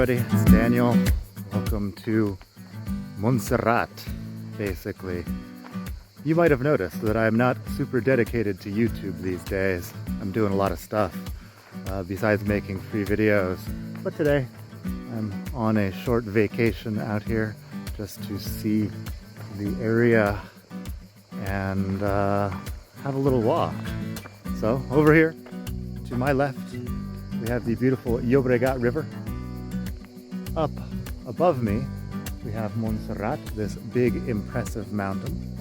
everybody, it's Daniel. Welcome to Montserrat, basically. You might have noticed that I'm not super dedicated to YouTube these days. I'm doing a lot of stuff besides making free videos. But today, I'm on a short vacation out here just to see the area and have a little walk. So over here to my left, we have the beautiful Llobregat River. Up above me, we have Montserrat, this big impressive mountain.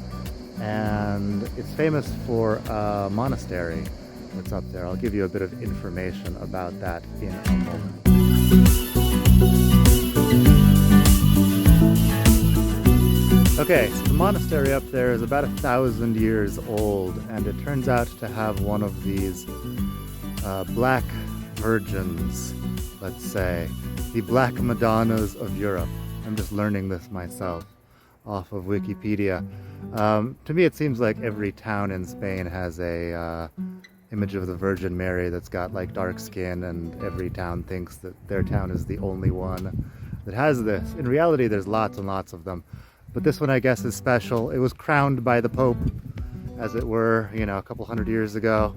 And it's famous for a monastery that's up there. I'll give you a bit of information about that in a moment. Okay, so the monastery up there is about 1,000 years old, and it turns out to have one of these black virgins, let's say, the Black Madonnas of Europe. I'm just learning this myself off of Wikipedia. To me, it seems like every town in Spain has a image of the Virgin Mary that's got like dark skin, and every town thinks that their town is the only one that has this. In reality, there's lots and lots of them. But this one, I guess, is special. It was crowned by the Pope, as it were, you know, a couple hundred years ago.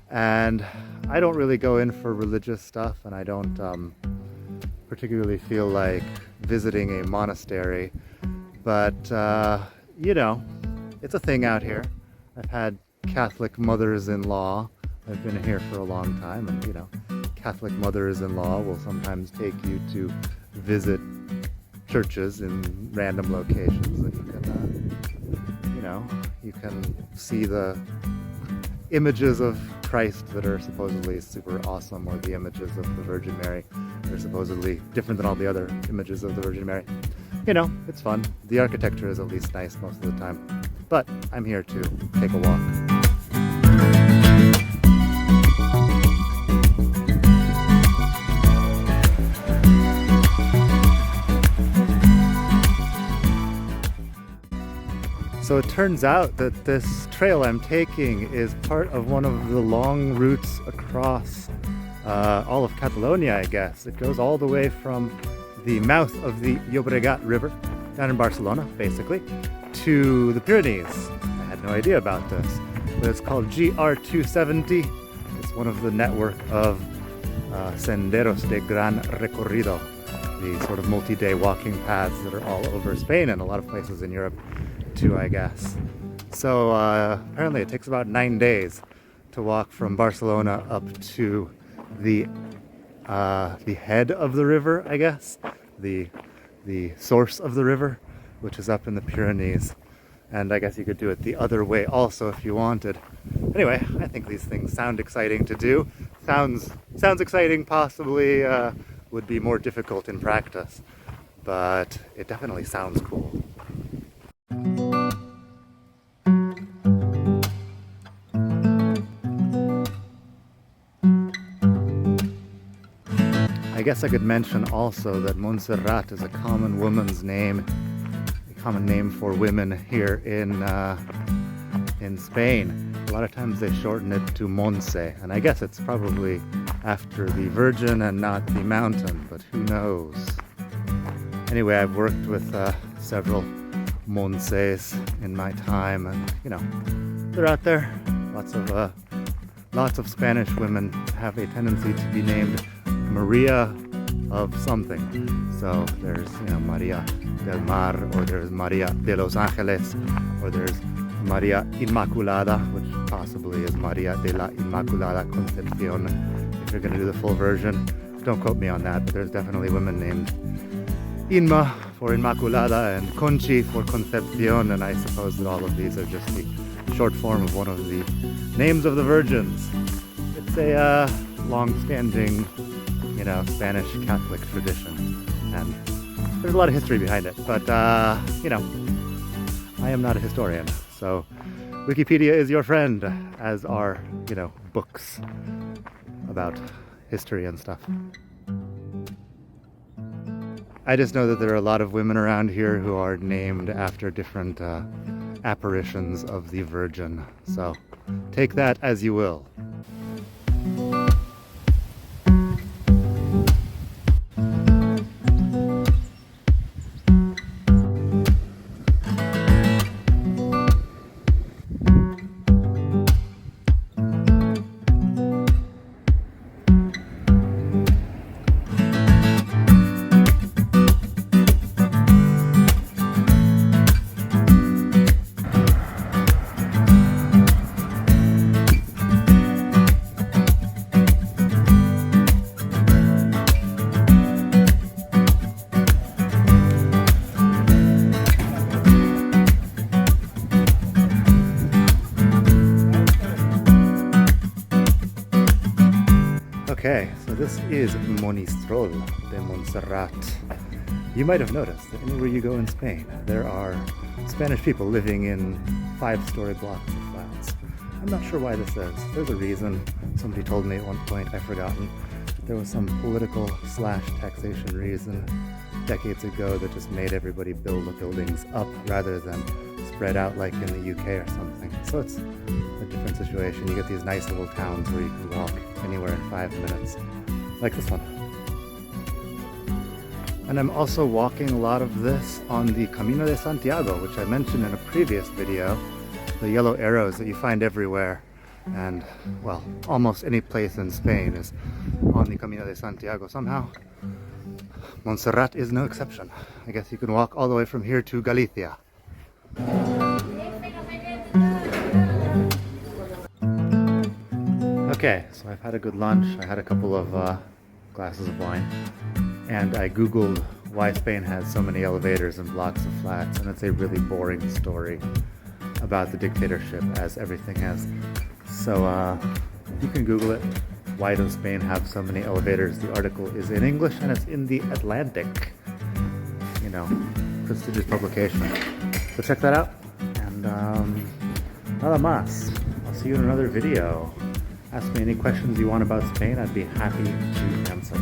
And I don't really go in for religious stuff, and I don't particularly feel like visiting a monastery. But, you know, it's a thing out here. I've had Catholic mothers-in-law. I've been here for a long time, and, you know, Catholic mothers-in-law will sometimes take you to visit churches in random locations, and you can, you know, you can see the images of Christ that are supposedly super awesome, or the images of the Virgin Mary that are supposedly different than all the other images of the Virgin Mary. You know, it's fun. The architecture is at least nice most of the time. But I'm here to take a walk. So it turns out that this trail I'm taking is part of one of the long routes across all of Catalonia, I guess. It goes all the way from the mouth of the Llobregat River, down in Barcelona, basically, to the Pyrenees. I had no idea about this, but it's called GR270. It's one of the network of senderos de gran recorrido, the sort of multi-day walking paths that are all over Spain and a lot of places in Europe too, I guess. So apparently it takes about 9 days to walk from Barcelona up to the head of the river, I guess, the source of the river, which is up in the Pyrenees. And I guess you could do it the other way also if you wanted. Anyway, I think these things sound exciting to do. Sounds exciting, possibly would be more difficult in practice, but it definitely sounds cool. I guess I could mention also that Montserrat is a common woman's name, a common name for women here in Spain. A lot of times they shorten it to Montse, and I guess it's probably after the Virgin and not the mountain, but who knows. Anyway, I've worked with several Montses in my time, and you know, they're out there. Lots of Spanish women have a tendency to be named Maria of something. So there's, you know, Maria del Mar, or there's Maria de los Ángeles, or there's Maria Inmaculada, which possibly is Maria de la Inmaculada Concepción, if you're going to do the full version. Don't quote me on that, but there's definitely women named Inma for Inmaculada and Conchi for Concepción, and I suppose that all of these are just the short form of one of the names of the virgins. It's a long-standing, you know, Spanish Catholic tradition, and there's a lot of history behind it, but you know, I am not a historian, so Wikipedia is your friend, as are, you know, books about history and stuff. I just know that there are a lot of women around here who are named after different apparitions of the Virgin, so take that as you will. Okay, so this is Monistrol de Montserrat. You might have noticed that anywhere you go in Spain, there are Spanish people living in 5-story blocks of flats. I'm not sure why this is. There's a reason. Somebody told me at one point, I've forgotten. There was some political / taxation reason decades ago that just made everybody build the buildings up rather than spread out like in the UK or something. So it's a different situation. You get these nice little towns where you can walk anywhere in 5 minutes, like this one. And I'm also walking a lot of this on the Camino de Santiago, which I mentioned in a previous video. The yellow arrows that you find everywhere, and well, almost any place in Spain is on the Camino de Santiago somehow. Montserrat is no exception. I guess you can walk all the way from here to Galicia. Okay, so I've had a good lunch. I had a couple of glasses of wine, and I googled why Spain has so many elevators and blocks of flats, and it's a really boring story about the dictatorship, as everything has. So you can Google it. Why does Spain have so many elevators? The article is in English and it's in the Atlantic, you know, prestigious publication. So check that out. And nada más. I'll see you in another video. Ask me any questions you want about Spain. I'd be happy to answer.